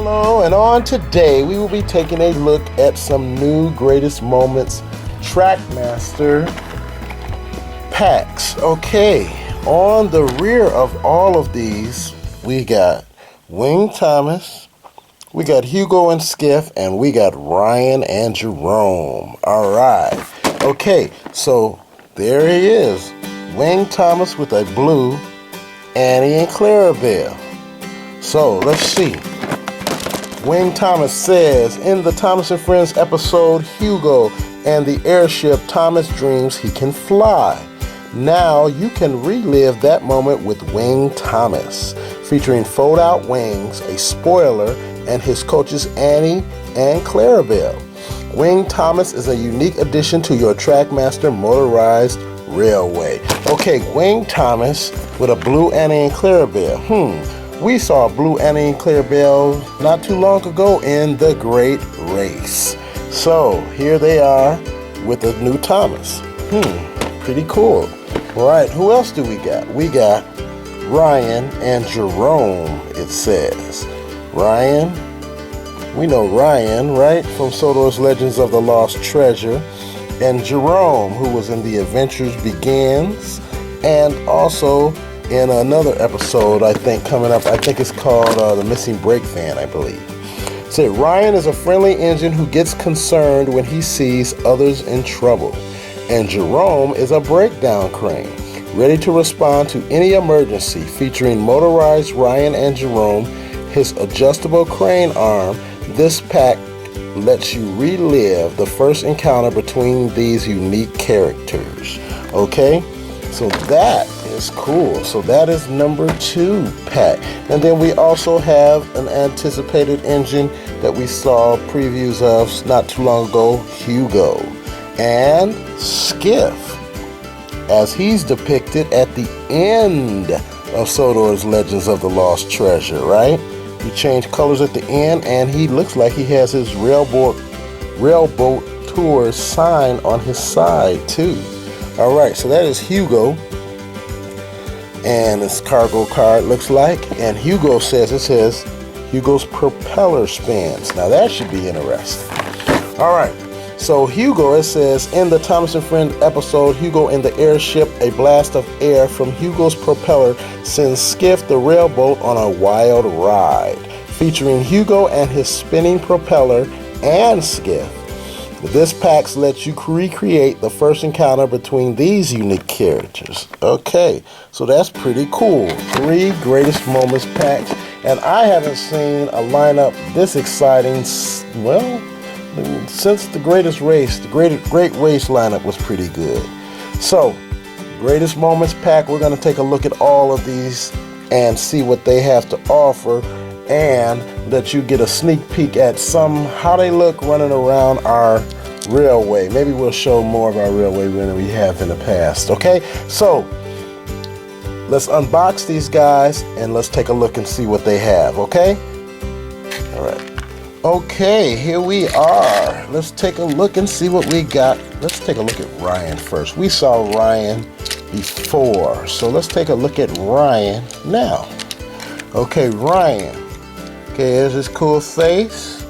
Hello, and on today we will be taking a look at some new greatest moments Trackmaster packs. Okay, on the rear of all of these we got Wing Thomas, we got Hugo and Skiff, and we got Ryan and Jerome. Alright, okay, so there he is, Wing Thomas with a blue Annie and Clarabel. So let's see. Wing Thomas says, in the Thomas and Friends episode, Hugo and the airship Thomas dreams he can fly. Now you can relive that moment with Wing Thomas, featuring fold-out wings, a spoiler, and his coaches Annie and Clarabel. Wing Thomas is a unique addition to your Trackmaster motorized railway. Okay, Wing Thomas with a blue Annie and Clarabel. We saw blue Annie and Clarabel not too long ago in the Great Race. So here they are with a new Thomas. Pretty cool. All right, who else do we got? We got Ryan and Jerome, it says. Ryan, we know Ryan, right? From Sodor's Legends of the Lost Treasure. And Jerome, who was in The Adventures Begins, and also in another episode, I think, coming up. I think it's called The Missing Brake Fan, I believe. Say, Ryan is a friendly engine who gets concerned when he sees others in trouble. And Jerome is a breakdown crane, ready to respond to any emergency, featuring motorized Ryan and Jerome, his adjustable crane arm. This pack lets you relive the first encounter between these unique characters. Okay? So that is cool. So that is number 2 pack. And then we also have an anticipated engine that we saw previews of not too long ago, Hugo. And Skiff, as he's depicted at the end of Sodor's Legends of the Lost Treasure, right? He changed colors at the end, and he looks like he has his railboat tour sign on his side too. Alright, so that is Hugo, and his cargo car, it looks like. And Hugo says, it says Hugo's propeller spins. Now that should be interesting. Alright, so Hugo, it says, in the Thomas and Friends episode, Hugo in the airship, a blast of air from Hugo's propeller sends Skiff the railboat on a wild ride, featuring Hugo and his spinning propeller and Skiff. This pack lets you recreate the first encounter between these unique characters. Okay, so that's pretty cool. 3 greatest moments packs, and I haven't seen a lineup this exciting, well, since the Greatest Race. The Great Race lineup was pretty good. So, greatest moments pack, we're going to take a look at all of these and see what they have to offer, and let you get a sneak peek at how they look running around our railway. Maybe we'll show more of our railway than we have in the past. Okay, so let's unbox these guys and let's take a look and see what they have. Okay, all right. Okay, here we are. Let's take a look and see what we got. Let's take a look at Ryan first. We saw Ryan before, so let's take a look at Ryan now. Okay, Ryan. Okay, here's his cool face,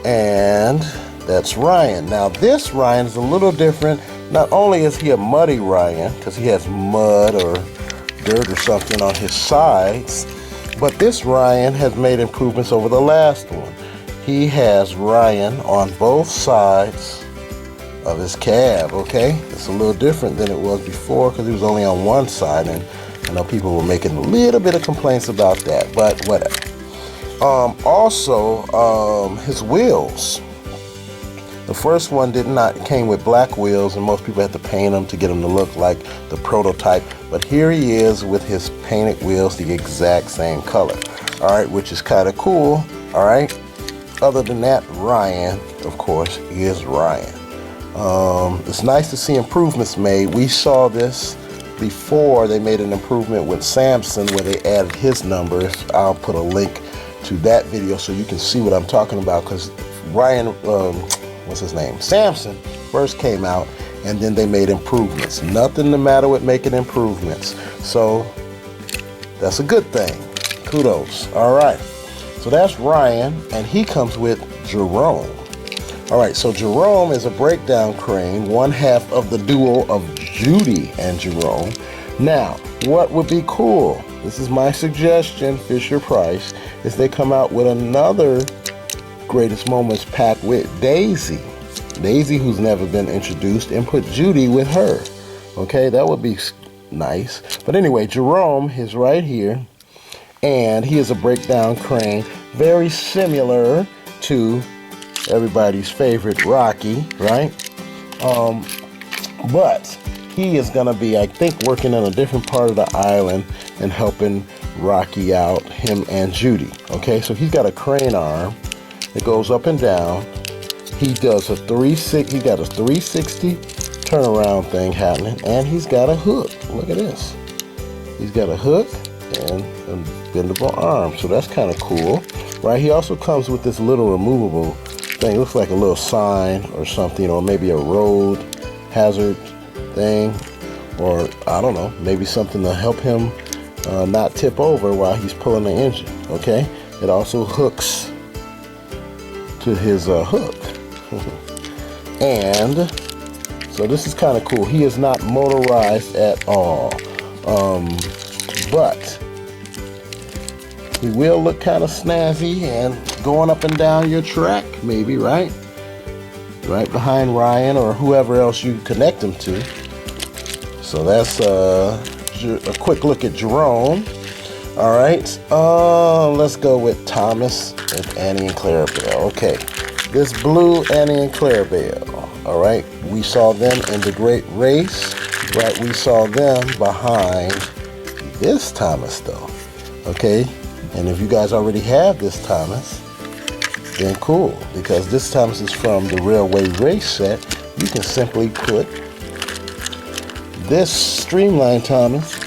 and that's Ryan. Now this Ryan is a little different. Not only is he a muddy Ryan, because he has mud or dirt or something on his sides, but this Ryan has made improvements over the last one. He has Ryan on both sides of his cab, okay? It's a little different than it was before because he was only on one side, and I know people were making a little bit of complaints about that, but whatever. Also, his wheels. The first one came with black wheels, and most people had to paint them to get them to look like the prototype. But here he is with his painted wheels, the exact same color. All right, which is kind of cool. All right. Other than that, Ryan, of course, is Ryan. It's nice to see improvements made. We saw this before. They made an improvement with Samson where they added his number. I'll put a link to that video so you can see what I'm talking about, because Ryan, what's his name? Samson first came out, and then they made improvements. Nothing the matter with making improvements. So that's a good thing. Kudos. All right. So that's Ryan, and he comes with Jerome. All right, so Jerome is a breakdown crane, one half of the duo of Judy and Jerome. Now, what would be cool, this is my suggestion, Fisher Price, is they come out with another Greatest Moments pack with Daisy. Daisy, who's never been introduced, and put Judy with her. Okay, that would be nice. But anyway, Jerome is right here, and he is a breakdown crane, very similar to everybody's favorite Rocky, right? But he is gonna be, I think, working on a different part of the island and helping Rocky out, him and Judy. Okay, so he's got a crane arm that goes up and down. He does a 360, he got a 360 turnaround thing happening, and he's got a hook. Look at this. He's got a hook and a bendable arm, so that's kind of cool, right? He also comes with this little removable thing. It looks like a little sign or something, or maybe a road hazard thing, or I don't know, maybe something to help him not tip over while he's pulling the engine. Okay, it also hooks to his hook. And so this is kind of cool. He is not motorized at all, but he will look kind of snazzy and going up and down your track, maybe, right? Right behind Ryan or whoever else you connect him to. So that's a quick look at Jerome. All right, let's go with Thomas and Annie and Clarabel. Okay, this blue Annie and Clarabel. All right, we saw them in the Great Race. Right, we saw them behind this Thomas though. Okay, and if you guys already have this Thomas, then cool, because this Thomas is from the Railway Race set. You can simply put this streamlined Thomas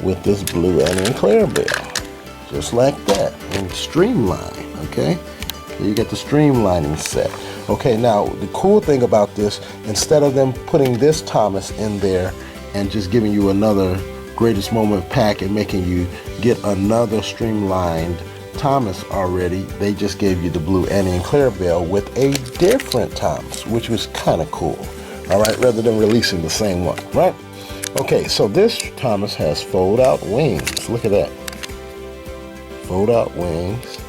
with this blue Annie and Clarabel, just like that, and streamline. Okay, so you get the streamlining set. Okay, now the cool thing about this, instead of them putting this Thomas in there and just giving you another Greatest Moment pack and making you get another streamlined Thomas already, they just gave you the blue Annie and Clarabel with a different Thomas, which was kind of cool. All right, rather than releasing the same one, right? Okay, so this Thomas has fold-out wings. Look at that. Fold-out wings.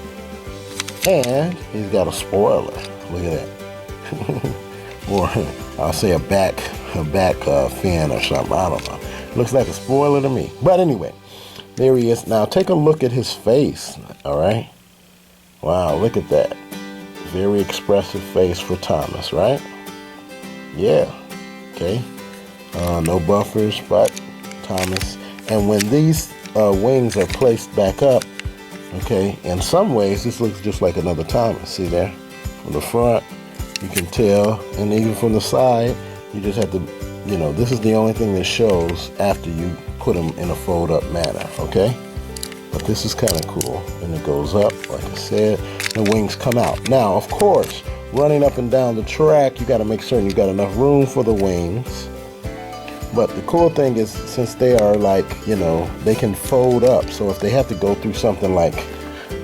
And he's got a spoiler. Look at that. Or I'll say a back fin or something. I don't know. Looks like a spoiler to me. But anyway, there he is. Now take a look at his face. All right. Wow, look at that. Very expressive face for Thomas, right? Yeah. Okay. No buffers, but Thomas. And when these wings are placed back up, okay, in some ways this looks just like another Thomas. See there? From the front, you can tell, and even from the side, you just have to, you know, this is the only thing that shows after you put them in a fold-up manner, okay? But this is kind of cool. And it goes up, like I said, the wings come out. Now, of course, running up and down the track, you got to make certain you got enough room for the wings. But the cool thing is, since they are like, you know, they can fold up. So if they have to go through something like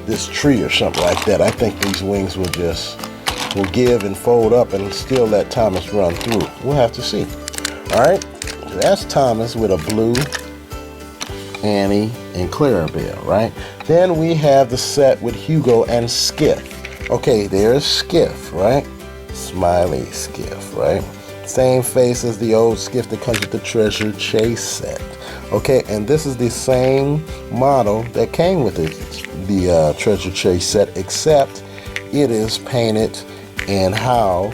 this tree or something like that, I think these wings will give and fold up and still let Thomas run through. We'll have to see. All right, so that's Thomas with a blue Annie and Clarabel, right? Then we have the set with Hugo and Skiff. Okay, there's Skiff, right? Smiley Skiff, right? Same face as the old Skiff that comes with the Treasure Chase set. Okay, and this is the same model that came with the Treasure Chase set, except it is painted in how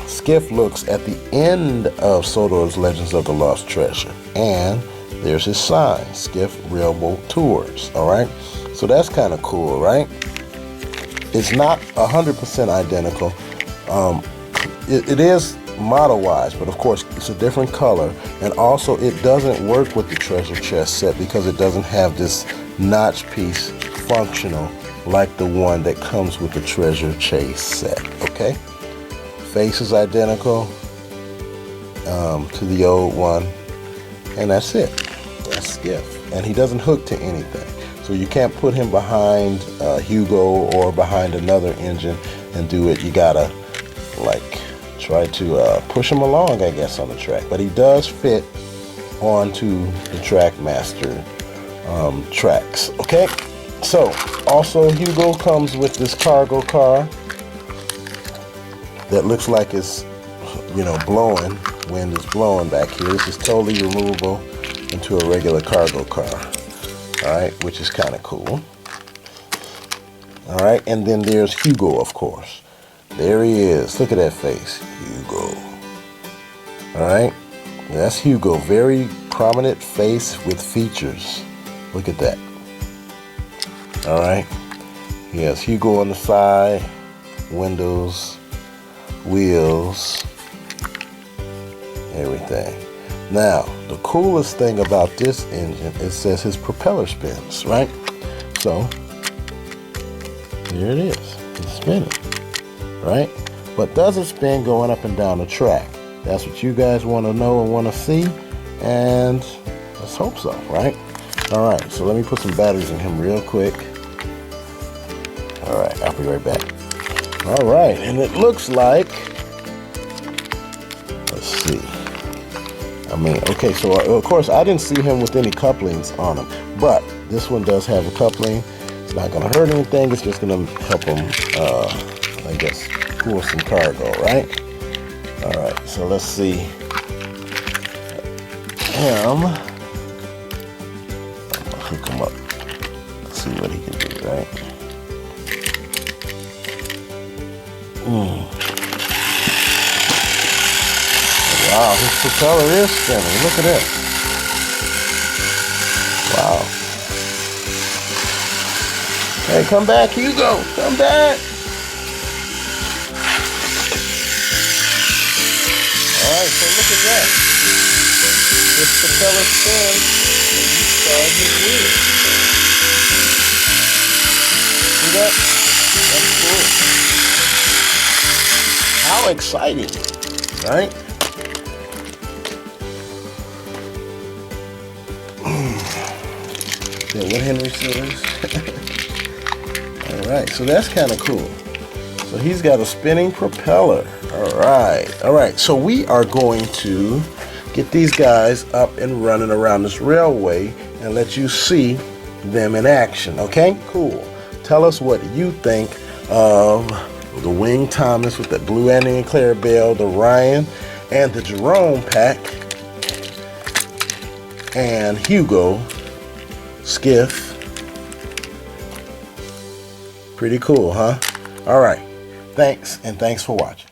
Skiff looks at the end of Sodor's Legends of the Lost Treasure. And there's his sign, Skiff Railboat Tours, all right? So that's kind of cool, right? It's not 100% identical. It is model-wise, but of course it's a different color, and also it doesn't work with the treasure chest set because it doesn't have this notch piece functional like the one that comes with the treasure chase set. Okay, face is identical to the old one, and that's it. That's Skiff, and he doesn't hook to anything. So you can't put him behind Hugo or behind another engine and do it. You gotta like try to push him along, I guess, on the track. But he does fit onto the Trackmaster tracks. Okay, so also Hugo comes with this cargo car that looks like it's, you know, blowing. Wind is blowing back here. This is totally removable into a regular cargo car. Alright, which is kind of cool. Alright, and then there's Hugo, of course. There he is. Look at that face. Hugo. Alright, that's Hugo. Very prominent face with features. Look at that. Alright, he has Hugo on the side, windows, wheels, everything. Now, the coolest thing about this engine, it says his propeller spins, right? So, here it is. It's spinning, right? But does it spin going up and down the track? That's what you guys want to know and want to see, and let's hope so, right? All right, so let me put some batteries in him real quick. All right, I'll be right back. All right, and it looks like, let's see. I mean, okay, so of course I didn't see him with any couplings on him, but this one does have a coupling. It's not going to hurt anything. It's just going to help him, I guess, pull some cargo, right? All right, so let's see him. I'm going to hook him up. Let's see what he can do, right? Wow, his propeller is spinning. Look at that. Wow. Hey, come back, Hugo. Come back. All right, so look at that. This propeller spins and you start his wheel. See that? That's cool. How exciting, right? What Henry says. Alright, so that's kind of cool. So he's got a spinning propeller. Alright, so we are going to get these guys up and running around this railway and let you see them in action. Okay, cool. Tell us what you think of the Wing Thomas with the blue Annie Clarabel, the Ryan, and the Jerome pack, and Hugo Skiff. Pretty cool, huh? All right. Thanks, and thanks for watching.